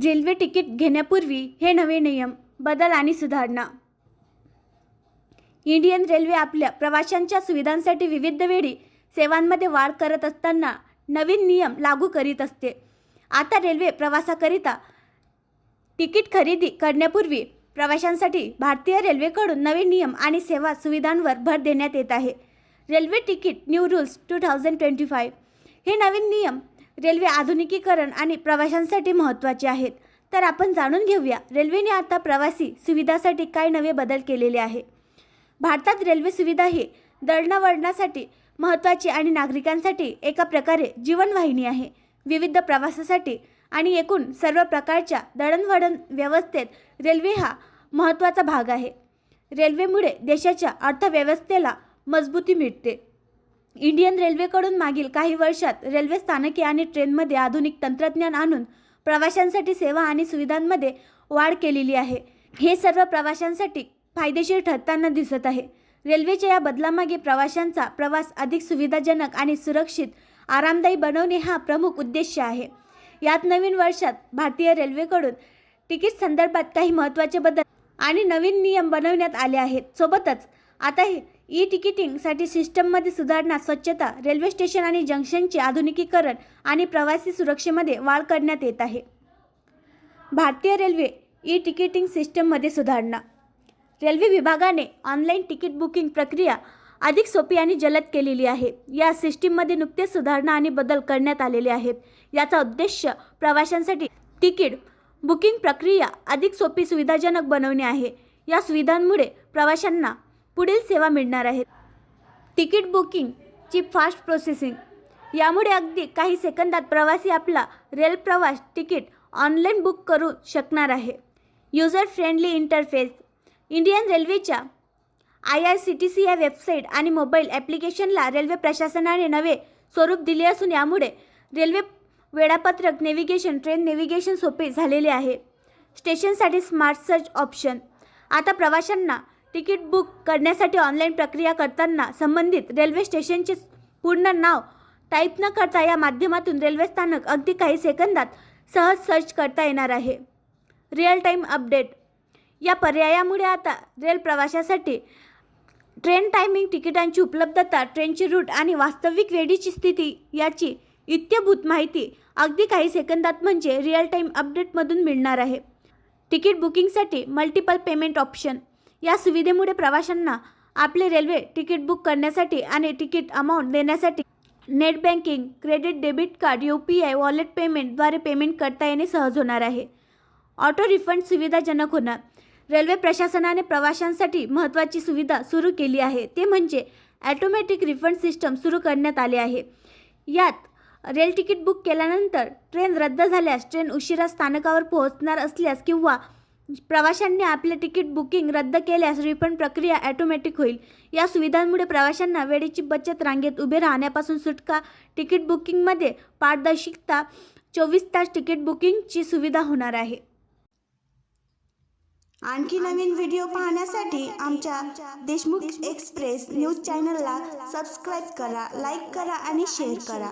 Railway ticket घेण्यापूर्वी हे नवे नियम, बदल आणि सुधारणा. इंडियन रेल्वे आपल्या प्रवाशांच्या सुविधांसाठी विविध वेळी सेवांमध्ये वाढ करत असताना नवीन नियम लागू करीत असते. आता रेल्वे प्रवासाकरिता तिकीट खरेदी करण्यापूर्वी प्रवाशांसाठी भारतीय रेल्वेकडून नवे नियम आणि सेवा सुविधांवर भर देण्यात येत आहे. रेल्वे तिकीट न्यू रूल्स 2025 हे नवीन नियम रेल्वे आधुनिकीकरण आणि प्रवाशांसाठी महत्त्वाचे आहेत. तर आपण जाणून घेऊया रेल्वेने आता प्रवासी सुविधासाठी काय नवे बदल केलेले आहे. भारतात रेल्वे सुविधा ही दळणवळणासाठी महत्त्वाची आणि नागरिकांसाठी एका प्रकारे जीवनवाहिनी आहे. विविध प्रवासासाठी आणि एकूण सर्व प्रकारच्या दळणवळण व्यवस्थेत रेल्वे हा महत्त्वाचा भाग आहे. रेल्वेमुळे देशाच्या अर्थव्यवस्थेला मजबूती मिळते. इंडियन रेल्वेकडून मागील काही वर्षात रेल्वे स्थानके आणि ट्रेनमध्ये आधुनिक तंत्रज्ञान आणून प्रवाशांसाठी सेवा आणि सुविधांमध्ये वाढ केलेली आहे. हे सर्व प्रवाशांसाठी फायदेशीर ठरताना दिसत आहे. रेल्वेच्या या बदलामागे प्रवाशांचा प्रवास अधिक सुविधाजनक आणि सुरक्षित आरामदायी बनवणे हा प्रमुख उद्देश आहे. यात नवीन वर्षात भारतीय रेल्वेकडून तिकीट संदर्भात काही महत्त्वाचे बदल आणि नवीन नियम बनवण्यात आले आहेत. सोबतच आता ई तिकिटिंगसाठी सिस्टममध्ये सुधारणा, स्वच्छता, रेल्वे स्टेशन आणि जंक्शनचे आधुनिकीकरण आणि प्रवासी सुरक्षेमध्ये वाढ करण्यात येत आहे. भारतीय रेल्वे ई तिकिटिंग सिस्टममध्ये सुधारणा. रेल्वे विभागाने ऑनलाईन तिकीट बुकिंग प्रक्रिया अधिक सोपी आणि जलद केलेली आहे. या सिस्टीममध्ये नुकतेच सुधारणा आणि बदल करण्यात आलेले आहेत. याचा उद्देश प्रवाशांसाठी तिकीट बुकिंग प्रक्रिया अधिक सोपी, सुविधाजनक बनवणे आहे. या सुविधांमुळे प्रवाशांना पुढील सेवा मिळणार आहेत. तिकीट बुकिंगची फास्ट प्रोसेसिंग. यामुळे अगदी काही सेकंदात प्रवासी आपला रेल प्रवास तिकीट ऑनलाईन बुक करू शकणार आहे. User friendly interface. इंडियन रेल्वेच्या IRCTC या वेबसाईट आणि मोबाईल ॲप्लिकेशनला रेल्वे प्रशासनाने नवे स्वरूप दिले असून यामुळे रेल्वे वेळापत्रक, नेव्हिगेशन, ट्रेन नेव्हिगेशन सोपे झालेले आहे. स्टेशनसाठी स्मार्ट सर्च ऑप्शन. आता प्रवाशांना तिकीट बुक करण्यासाठी ऑनलाईन प्रक्रिया करताना संबंधित रेल्वे स्टेशनचे पूर्ण नाव टाईप न करता या माध्यमातून रेल्वे स्थानक अगदी काही सेकंदात सहज सर्च करता येणार आहे. Real time update. या पर्यायामुळे आता रेल प्रवाशासाठी ट्रेन टायमिंग, तिकिटांची उपलब्धता, ट्रेनची रूट आणि वास्तविक वेळेची स्थिती याची इत्थंभूत माहिती अगदी काही सेकंदात म्हणजे रिअल टाईम अपडेटमधून मिळणार आहे. तिकीट बुकिंगसाठी मल्टिपल पेमेंट ऑप्शन. या सुविधेमुळे प्रवाशांना आपले रेल्वे तिकीट बुक करण्यासाठी आणि तिकीट अमाऊंट देण्यासाठी net banking, credit, debit card, UPI, wallet पेमेंटद्वारे पेमेंट करता येणे सहज होणार आहे. ऑटो रिफंड सुविधाजनक होणार. रेल्वे प्रशासनाने प्रवाशांसाठी महत्त्वाची सुविधा सुरू केली आहे, ते म्हणजे ॲटोमॅटिक रिफंड सिस्टम सुरू करण्यात आले आहे. यात रेल तिकीट बुक केल्यानंतर ट्रेन रद्द झाल्यास, ट्रेन उशिरा स्थानकावर पोहोचणार असल्यास किंवा प्रवाशांनी आपले तिकीट बुकिंग रद्द केल्यास रिफंड प्रक्रिया ॲटोमॅटिक होईल. या सुविधांमुळे प्रवाशांना वेळेची बचत, रांगेत उभे राहण्यापासून सुटका, तिकीट बुकिंगमध्ये पारदर्शकता, 24 तास तिकीट बुकिंगची सुविधा होणार आहे. आणखी नवीन व्हिडिओ पाहण्यासाठी आमच्या देशमुख एक्सप्रेस न्यूज चॅनलला सबस्क्राईब करा, लाईक करा आणि शेअर करा.